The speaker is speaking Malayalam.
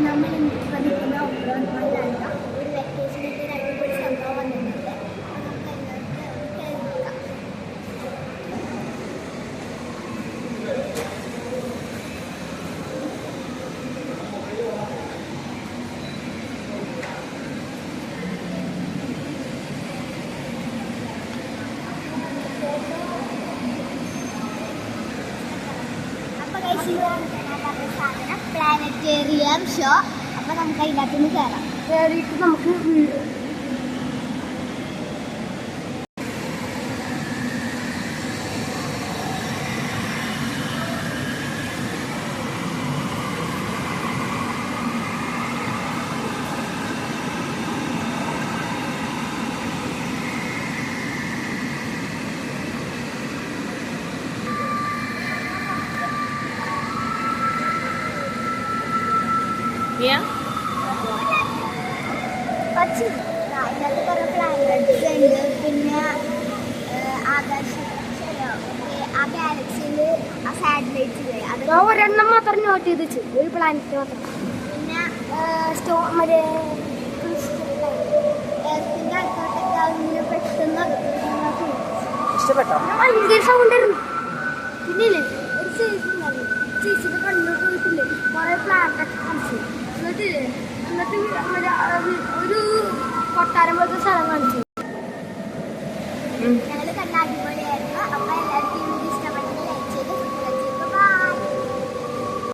നമ്മൾ വന്നിരിക്കുന്ന ഒബ്രോൺമയിലല്ല ഒരു വെക്കേഷനൊക്കെ ഒരു അടിപൊളി സംഭവം വന്നിട്ടുണ്ട്. Planetarium show. അപ്പോൾ നമുക്ക് അതിനകത്ത് നിന്ന് കയറാം. കയറിയിട്ട് നമുക്ക് അതിനകത്ത് കുറേ പ്ലാനറ്റ്സ് ഉണ്ട്. പിന്നെ ആ ഗാലക്സിയിൽ ആ സാറ്റലൈറ്റ്സ് അത് ഒരെണ്ണം മാത്രം നോട്ട് ചെയ്ത് വെച്ചു, ഒരു പ്ലാനറ്റ് മാത്രം. പിന്നെ മറ്റേ എർത്തിൻ്റെ അടുത്തോട്ടൊക്കെ അതിന് പെട്ടെന്ന് ഭയങ്കര സൗണ്ട് ആയിരുന്നു. പിന്നെ ഒരു ചേച്ചി ഉണ്ടായിരുന്നു, ചേച്ചിയുടെ കണ്ണോട്ട് പോയിട്ടില്ലേ കുറേ പ്ലാനറ്റൊക്കെ കാണിച്ചു. എന്നിട്ട് ഒരു കൊട്ടാരം പോലത്തെ സ്ഥലം കാണിച്ചു.